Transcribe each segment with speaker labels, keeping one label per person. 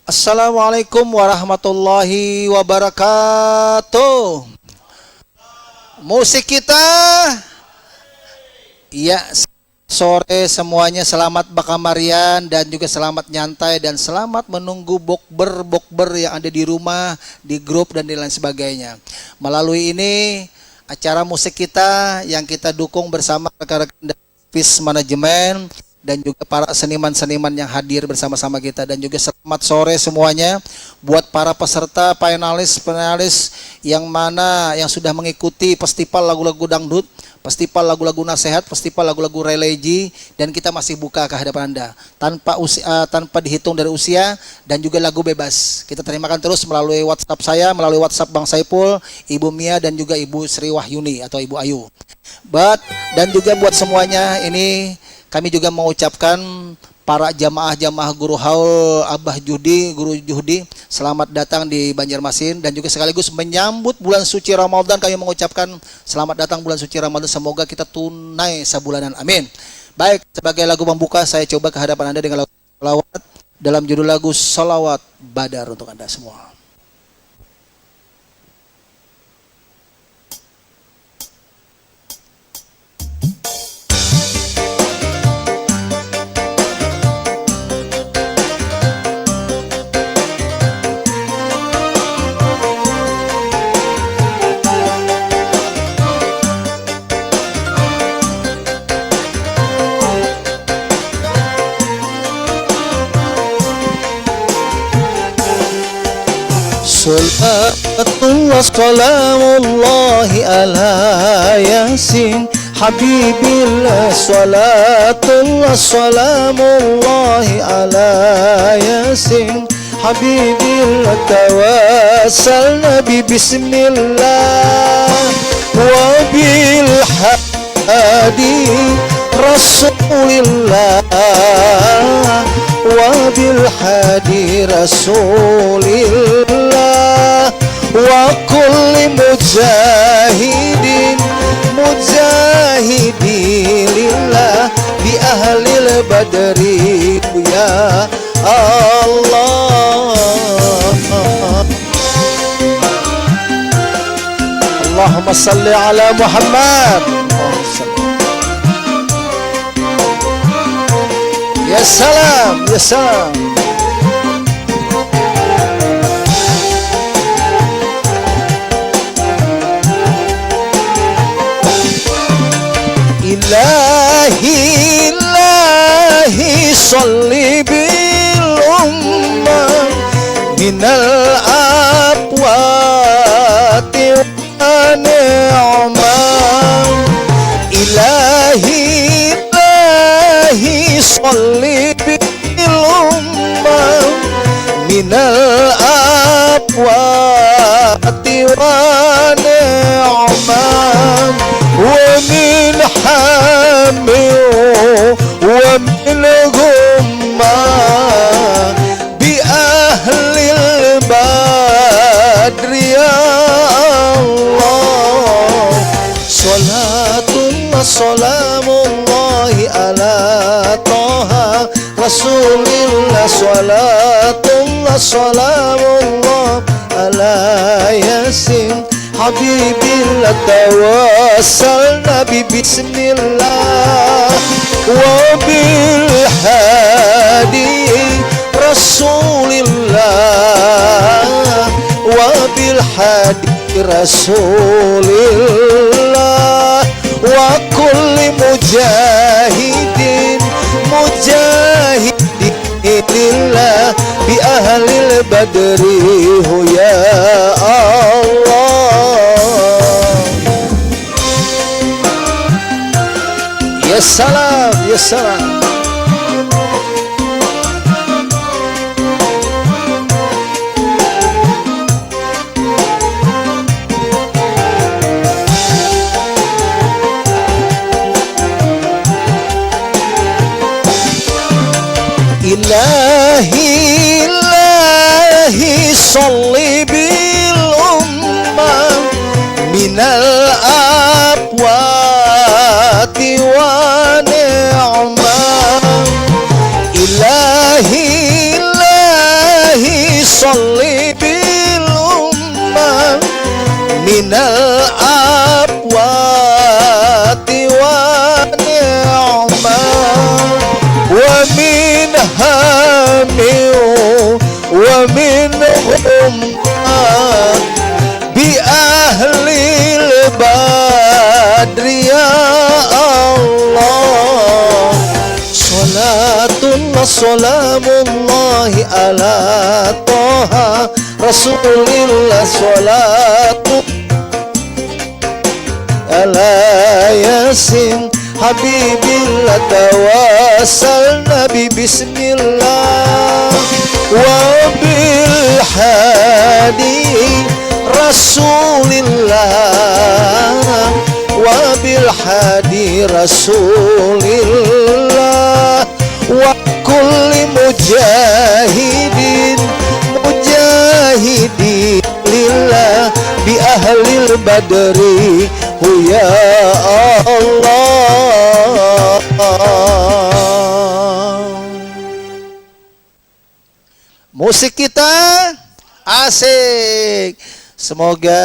Speaker 1: Assalamualaikum warahmatullahi wabarakatuh. Musik kita ya, sore semuanya selamat bakamarian dan juga selamat nyantai dan selamat menunggu bokber yang ada di rumah, di grup dan di lain sebagainya. Melalui ini acara musik kita yang kita dukung bersama rekan-rekan Peace Management dan juga para seniman-seniman yang hadir bersama-sama kita, dan juga selamat sore semuanya buat para peserta panelis yang sudah mengikuti festival lagu-lagu dangdut, festival lagu-lagu nasihat, festival lagu-lagu religi, dan kita masih buka ke hadapan Anda tanpa dihitung dari usia dan juga lagu bebas. Kita terimakan terus melalui WhatsApp saya, melalui WhatsApp Bang Saipul, Ibu Mia dan juga Ibu Sri Wahyuni atau Ibu Ayu. Dan juga buat semuanya ini kami juga mengucapkan para jamaah guru haul Abah Juhdi, Guru Juhdi, selamat datang di Banjarmasin, dan juga sekaligus menyambut bulan suci Ramadan kami mengucapkan selamat datang bulan suci Ramadan, semoga kita tunai sebulanan, amin. Baik, sebagai lagu pembuka saya coba ke hadapan Anda dengan lagu salawat dalam judul lagu Salawat Badar untuk Anda semua. Salatullah salamullahi ala yasin habibillah, salatullah salamullahi ala yasin habibillah, tawassalna bi bismillah wa bil hadi rasulillah wa bil hadi rasulillah wa kulli mujahidin lillah bi ahlil badri ya Allah. Allahumma salli ala Muhammad. Ya salam, ya salam. Ilahi salli bil ummah minal aqwati wa ni'mah. Ilahi salli bil ummah minal aqwati wa ni'mah wa min hamil wa min gumma bi ahlil badri ya Allah. Salatullah salamullahi ala Taha Rasulillah, salatullah salamullah ala Yasin habibillah, tawassalna bi bismillah wa bil hadi rasulillah wa bil hadi rasulillah wa kulli mujahidin lillah bi ahlil badri ya Allah. Ya salam, ya salam. إلهي إلهي صل بالأمة من الأبوات ونعمة إلهي إلهي صل بالأمة من الأبوات ونعمة ومن هم ومن غمة بأهل البدر يا الله صلاة الله سلام الله على طه رسول الله صلاة على ياسين حبيب الله توسلنا بسم الله وبالحادي رسول الله وبالحادي رسول الله وكل مجاهد لله بأهل البدر يا Allah. Musik kita asik. Semoga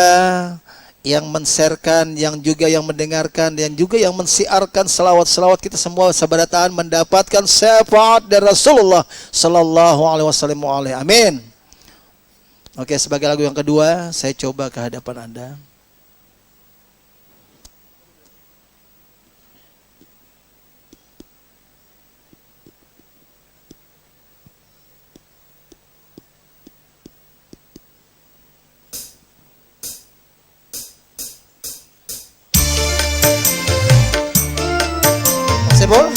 Speaker 1: yang men-sharekan, yang juga yang mendengarkan, dan juga yang mensiarkan selawat-selawat kita semua sabarataan mendapatkan syafaat dari Rasulullah sallallahu alaihi wasallam. Amin. Oke, sebagai lagu yang kedua, saya coba ke hadapan Anda. Sebol?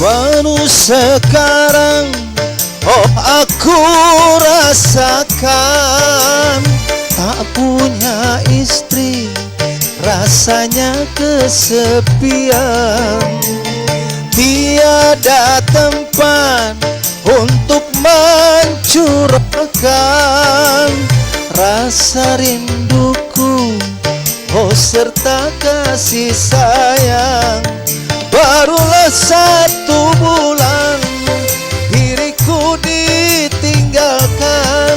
Speaker 1: Baru sekarang oh aku rasakan tak punya istri rasanya kesepian, tiada tempat untuk mencurahkan rasa rinduku oh serta kasih sayang. Barulah 1 bulan diriku ditinggalkan,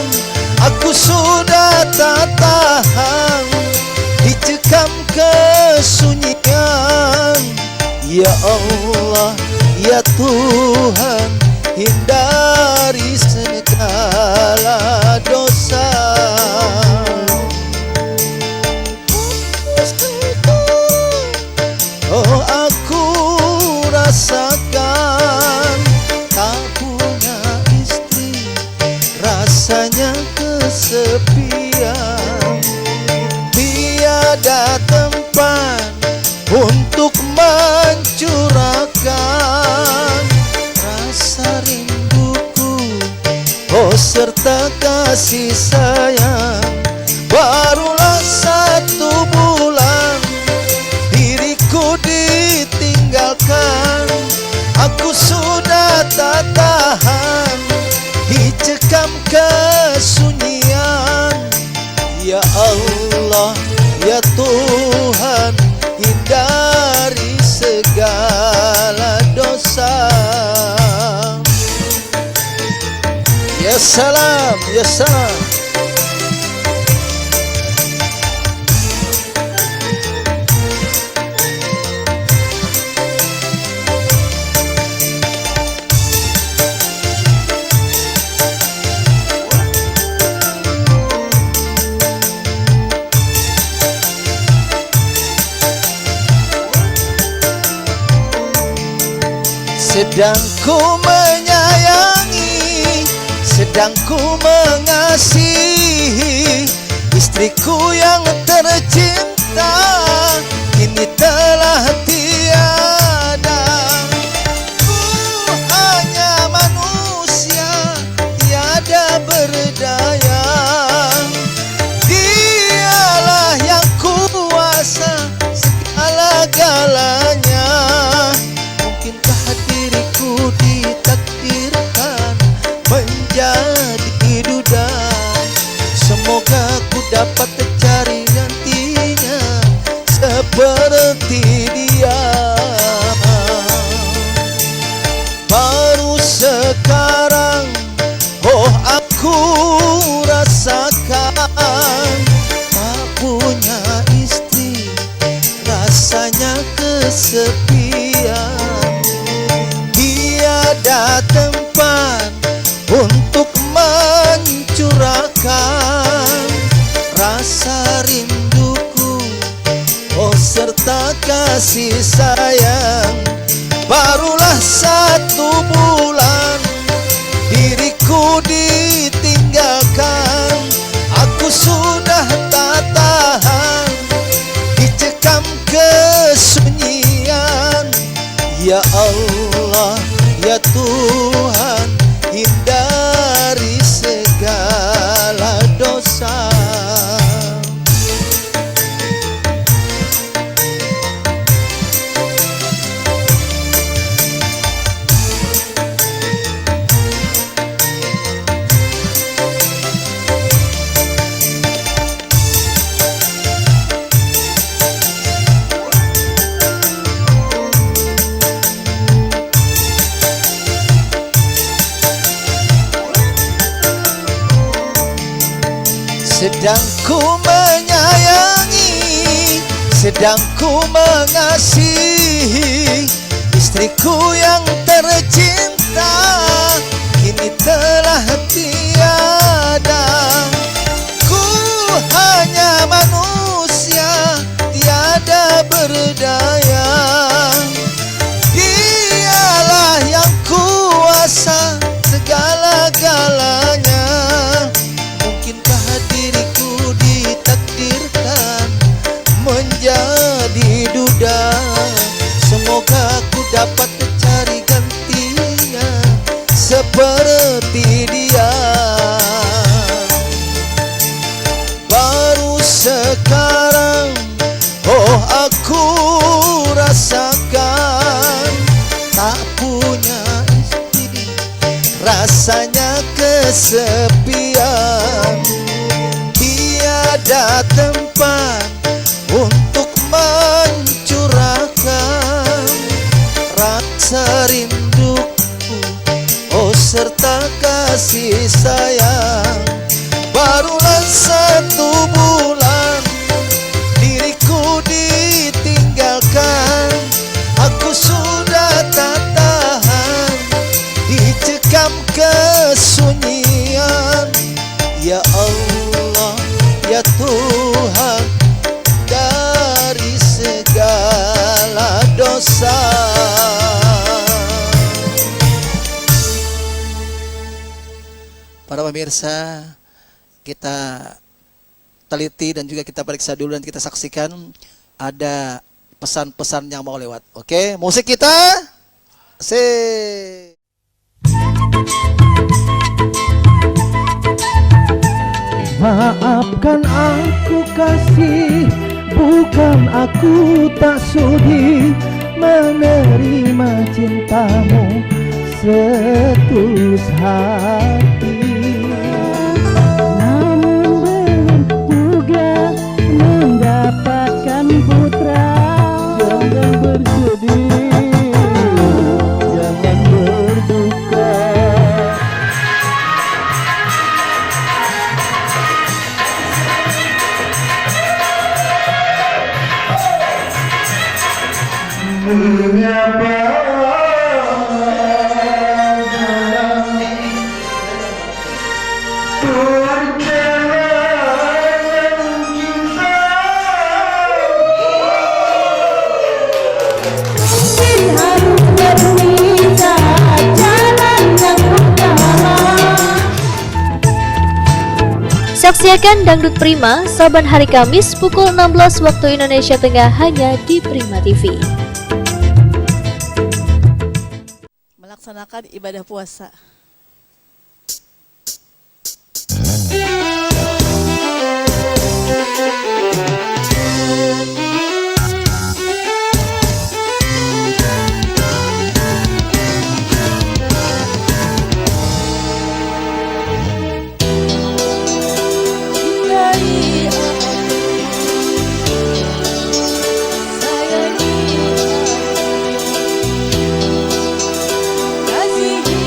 Speaker 1: aku sudah tak tahan dicekam kesunyian. Ya Allah, ya Tuhan, hindari segala dosa. Oh aku rasakan tak punya istri rasanya kesepian, tiada tempat untuk mencurahkan rasa rinduku oh serta kasih sayang. Barulah 1 bulan diriku ditinggalkan, aku sudah tak tahan dicekam kesunyian. Ya Allah, ya Tuhan, hindari segala dosa. Ya salam, ya salam. Sedang ku menyayangi Sedang ku mengasihi istriku yang tercinta, kini telah tiada. Ku hanya manusia tiada berdaya, dialah yang kuasa segala-galanya. Mungkinkah diriku ditakdirkan menjadi duda? Semoga ku dapat cari gantinya seperti dia. Baru sekarang oh aku rasakan, tak punya istri rasanya kesepian. Tiada tempat untuk mencurahkan rasa rinduku, oh serta kasih sayang. Barulah 1 bulan diriku ditinggalkan, aku sudah tak tahan, dicekam kesunyian. Ya Allah, ya Tuhan, hindari segala dosa. Sedang ku menyayangi, sedang ku mengasihi istriku yang tercinta, kini telah tiada. Ku hanya manusia tiada berdaya, dialah yang kuasa segala-galanya. Mungkinkah diriku ditakdirkan menjadi duda? Semoga ku dapat cari gantinya seperti dia. Baru sekarang oh aku rasakan, tak punya istri rasanya kesepian. Tiada tempat untuk mencurahkan rasa rinduku, oh serta kasih sayang. Barulah 1 bulan diriku ditinggalkan, aku sudah tak tahan, dicekam kesunyian. Ya Allah, ya Tuhan, dari segala dosa. Para pemirsa, kita teliti dan juga kita periksa dulu dan kita saksikan ada pesan-pesan yang mau lewat. Oke, musik kita. Asik.
Speaker 2: Maafkan aku kasih, bukan aku tak sudi menerima cintamu setulus hati. Namun belum juga mendapatkan putra. Jangan bersedih, jangan berduka. Menyapa
Speaker 3: Menyajikan dangdut prima saban hari Kamis pukul 16 waktu Indonesia Tengah hanya di Prima TV.
Speaker 4: Melaksanakan ibadah puasa.
Speaker 5: Kasihi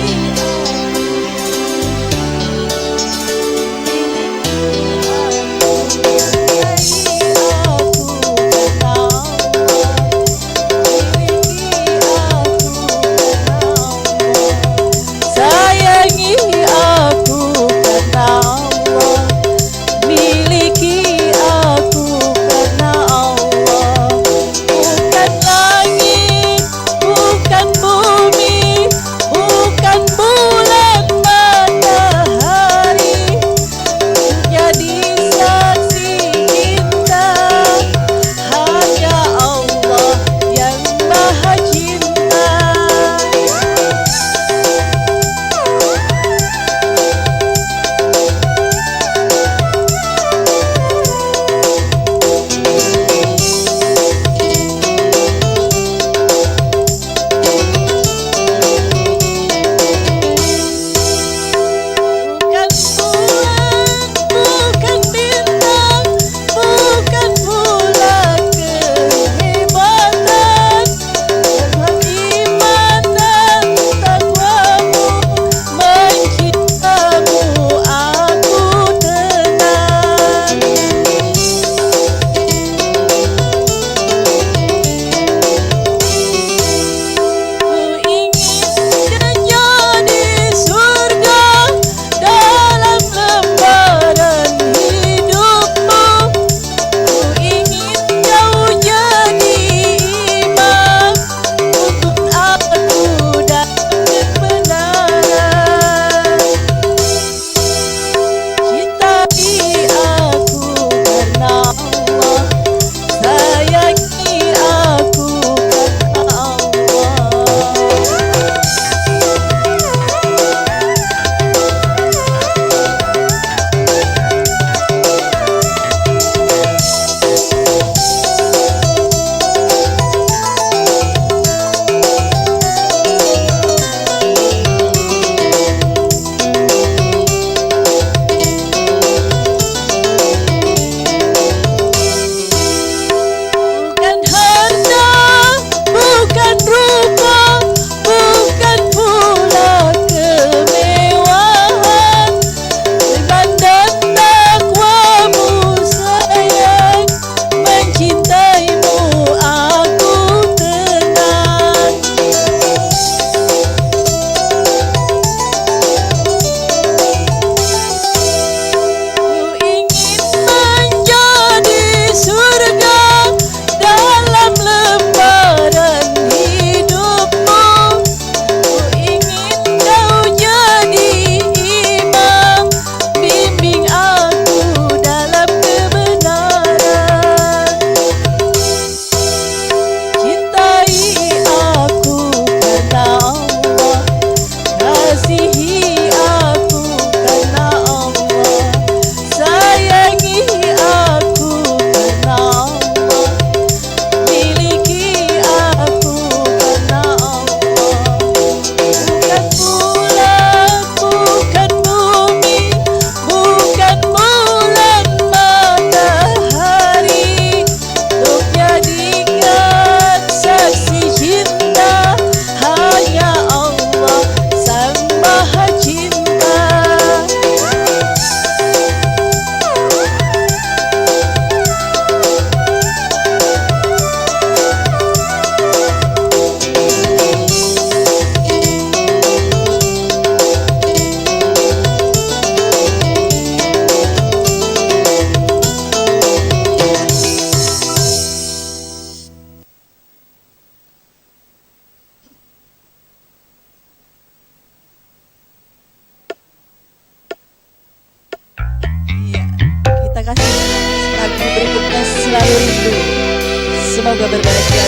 Speaker 4: semoga berbahagia.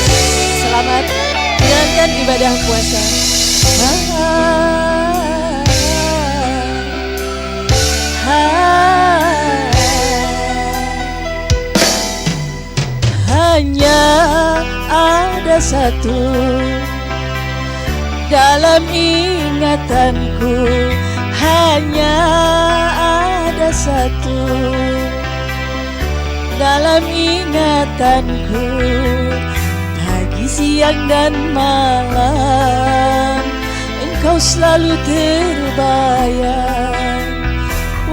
Speaker 4: Selamat menjalankan ibadah puasa. Hanya ada satu dalam ingatanku, hanya ada satu dalam ingatanku, pagi, siang, dan malam engkau selalu terbayang.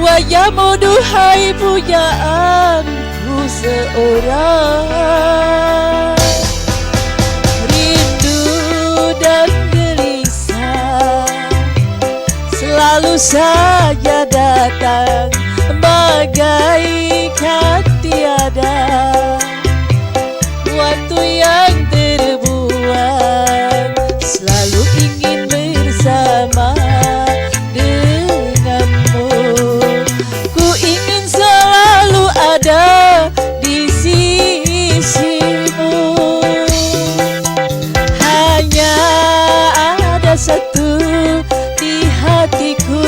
Speaker 4: Wajahmu duhai pujaanku seorang. Rindu dan gelisah selalu saja datang, bagaikan tiada waktu yang terbuang. Selalu ingin bersama denganmu, ku ingin selalu ada di sisimu. Hanya ada satu di hatiku.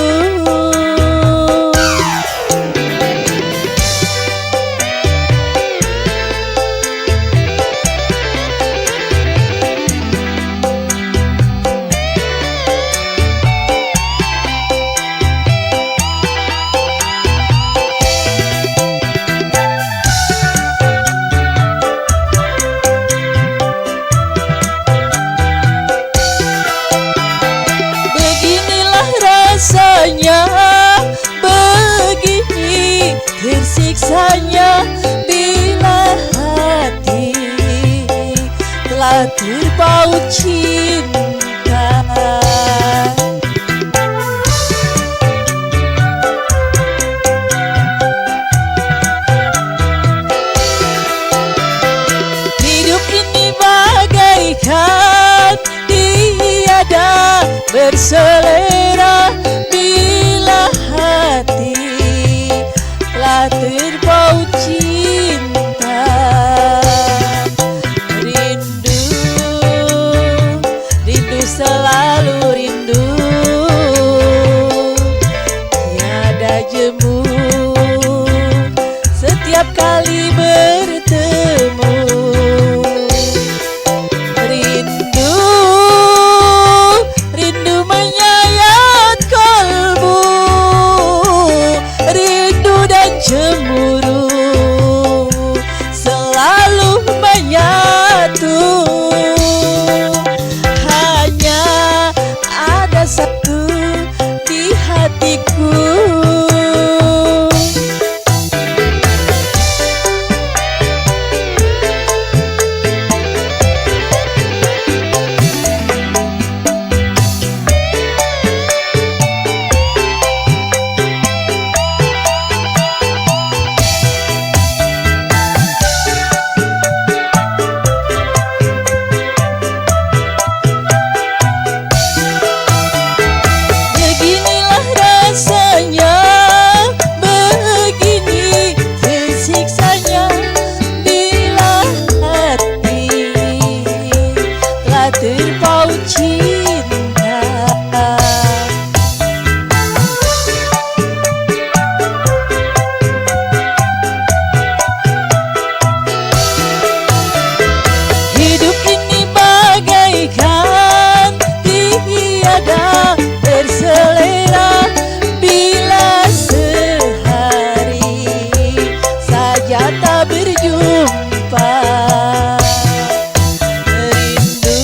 Speaker 4: Rasanya begini tersiksanya bila hati telah terpaut cinta. Hidup ini bagaikan tiada berselera bila hati telah terpaut cinta. Rindu, rindu selalu rindu, tiada jemu setiap kali bertemu. Rindu, rindu menyayat kalbu, rindu dan cemburu selalu menyatu. Hanya ada satu di hatiku. Beginilah rasanya, begini tersiksanya bila hati telah terpaut cinta. Hidup ini bagaikan tiada berselera bila sehari saja tak berjumpa. Rindu,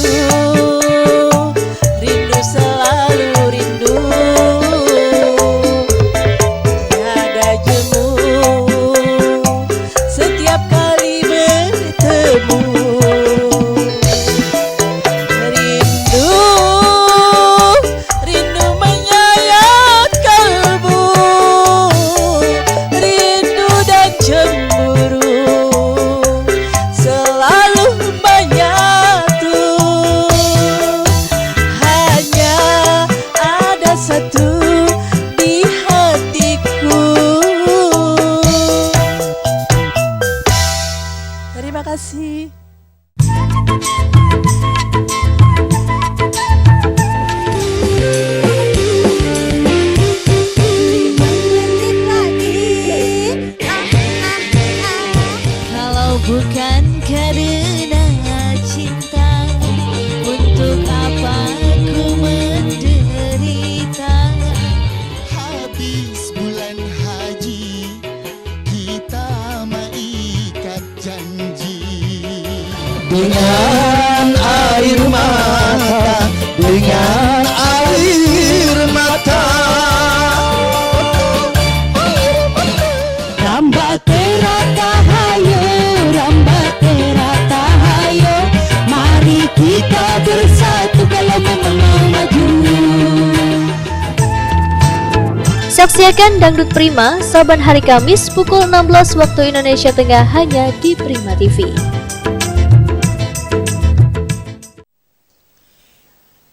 Speaker 3: Saksikan Dangdut Prima saban hari Kamis pukul 16 waktu Indonesia Tengah hanya di Prima TV.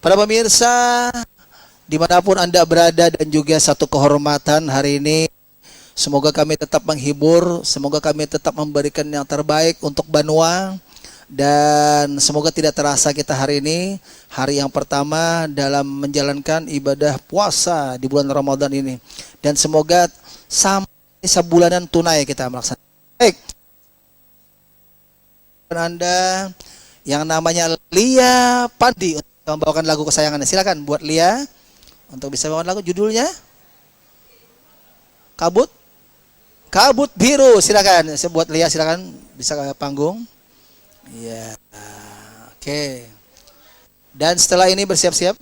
Speaker 1: Para pemirsa, dimanapun Anda berada dan juga satu kehormatan hari ini, semoga kami tetap menghibur, semoga kami tetap memberikan yang terbaik untuk Banua. Dan semoga tidak terasa kita hari ini, hari yang pertama dalam menjalankan ibadah puasa di bulan Ramadan ini. Dan semoga sampai sebulanan tunai kita melaksanakan. Baik. Anda yang namanya Lia Pandi untuk membawakan lagu kesayangannya. Silakan buat Lia untuk bisa membawakan lagu, judulnya Kabut Biru. Silakan. Saya buat Lia, silakan bisa ke panggung. Ya, oke. Dan setelah ini bersiap-siap.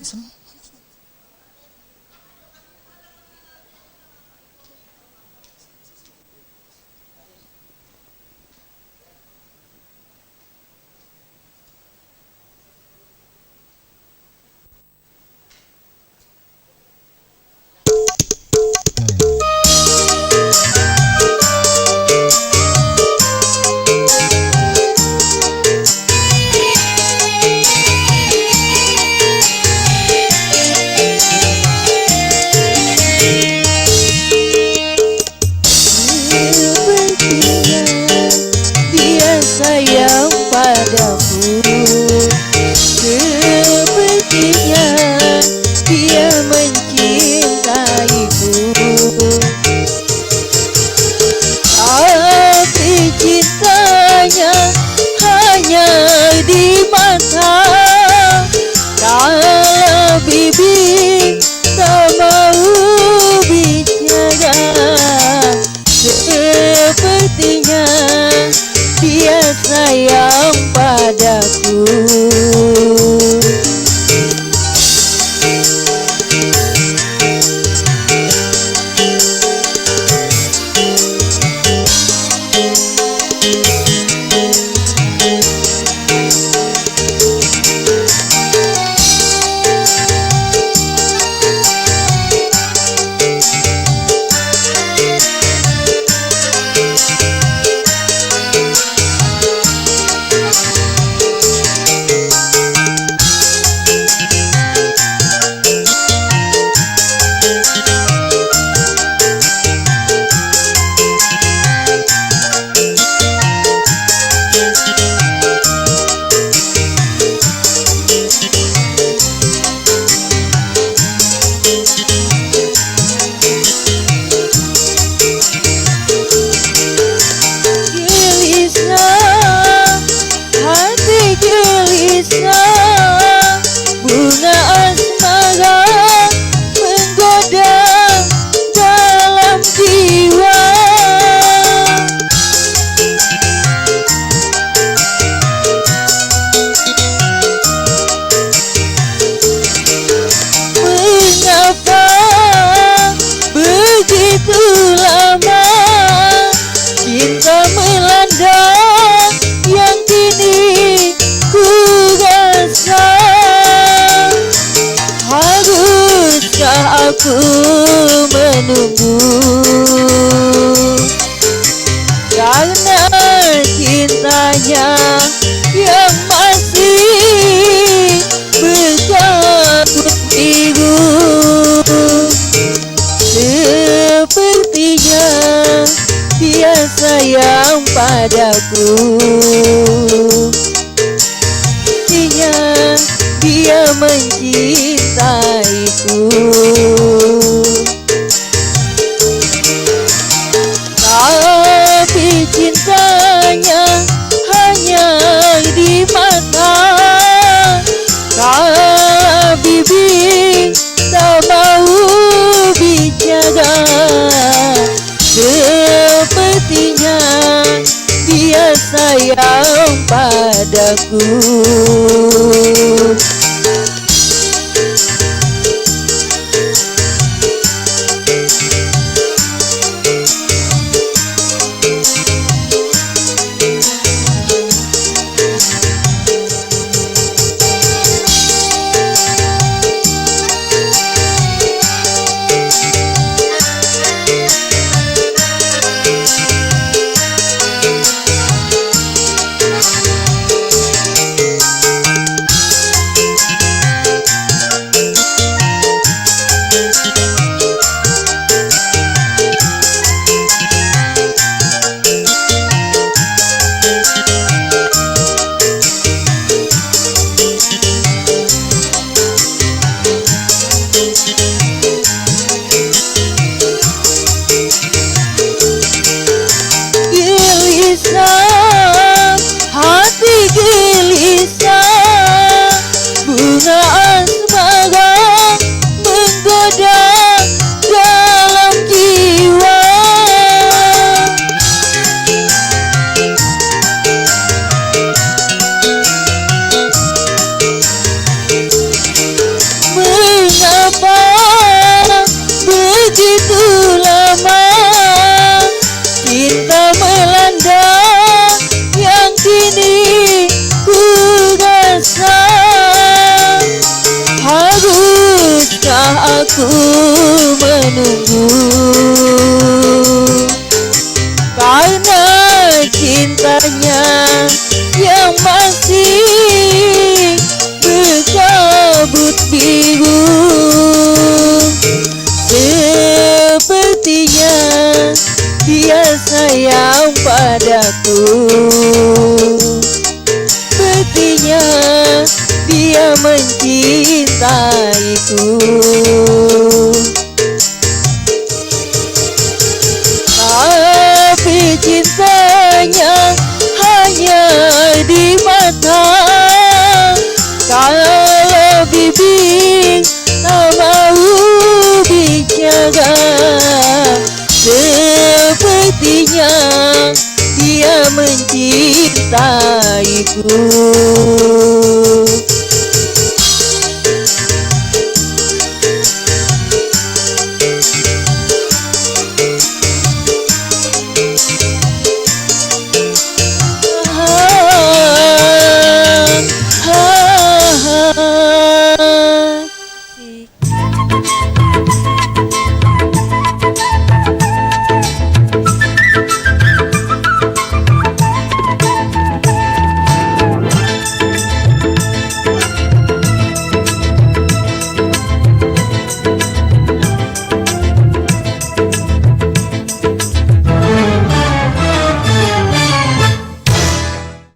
Speaker 2: Aku menunggu karena cintanya yang masih berkabut biru. Sepertinya dia sayang padaku, sepertinya dia mencintaiku. Tapi cintanya hanya di mata, kalau bibir tak mau bicara. Sepertinya dia sayang padaku. mencintaiku. Tapi cintanya hanya di mata. Kalau bibi tak mau bicara, sepertinya dia mencintaiku.